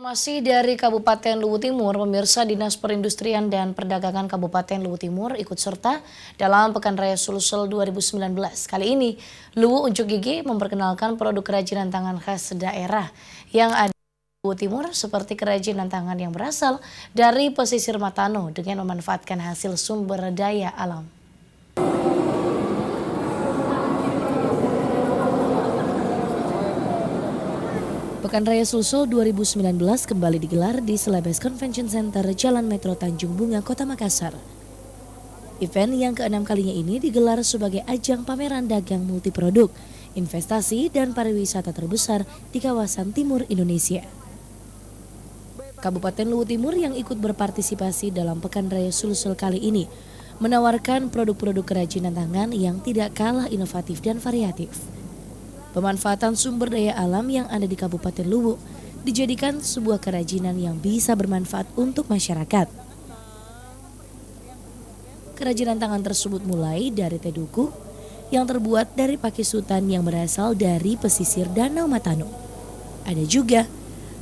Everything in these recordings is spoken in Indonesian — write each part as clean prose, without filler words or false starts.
Informasi dari Kabupaten Luwu Timur, pemirsa Dinas Perindustrian dan Perdagangan Kabupaten Luwu Timur ikut serta dalam Pekan Raya Sulsel 2019. Kali ini, Luwu Unjuk Gigi memperkenalkan produk kerajinan tangan khas daerah yang ada di Luwu Timur seperti kerajinan tangan yang berasal dari pesisir Matano dengan memanfaatkan hasil sumber daya alam. Pekan Raya Sulsel 2019 kembali digelar di Celebes Convention Center Jalan Metro Tanjung Bunga, Kota Makassar. Event yang keenam kalinya ini digelar sebagai ajang pameran dagang multiproduk, investasi dan pariwisata terbesar di kawasan timur Indonesia. Kabupaten Luwu Timur yang ikut berpartisipasi dalam Pekan Raya Sulsel kali ini menawarkan produk-produk kerajinan tangan yang tidak kalah inovatif dan variatif. Pemanfaatan sumber daya alam yang ada di Kabupaten Luwu dijadikan sebuah kerajinan yang bisa bermanfaat untuk masyarakat. Kerajinan tangan tersebut mulai dari teduku yang terbuat dari pakisutan yang berasal dari pesisir Danau Matano. Ada juga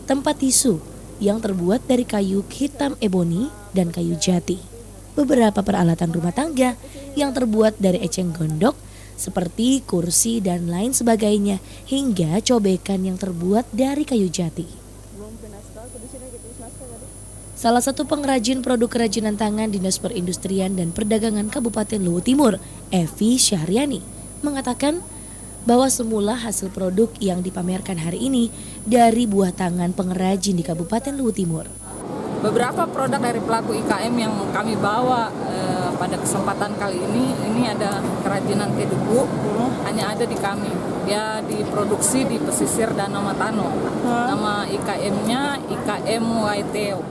tempat tisu yang terbuat dari kayu hitam eboni dan kayu jati. Beberapa peralatan rumah tangga yang terbuat dari eceng gondok seperti kursi dan lain sebagainya, hingga cobekan yang terbuat dari kayu jati. Salah satu pengrajin produk kerajinan tangan Dinas Perindustrian dan Perdagangan Kabupaten Luwu Timur, Evi Syahriani, mengatakan bahwa semula hasil produk yang dipamerkan hari ini dari buah tangan pengrajin di Kabupaten Luwu Timur. Beberapa produk dari pelaku IKM yang kami bawa pada kesempatan kali ini ada kerajinan teduku, hanya ada di kami. Dia diproduksi di pesisir Danau Matano. Nama IKM-nya IKM Waiteo.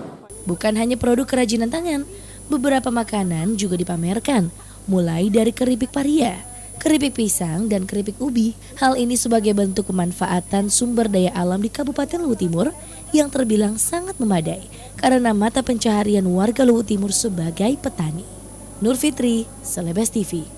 Bukan hanya produk kerajinan tangan, beberapa makanan juga dipamerkan, mulai dari keripik paria, keripik pisang, dan keripik ubi. Hal ini sebagai bentuk pemanfaatan sumber daya alam di Kabupaten Luwu Timur yang terbilang sangat memadai karena mata pencaharian warga Luwu Timur sebagai petani. Nur Fitri, Celebes TV.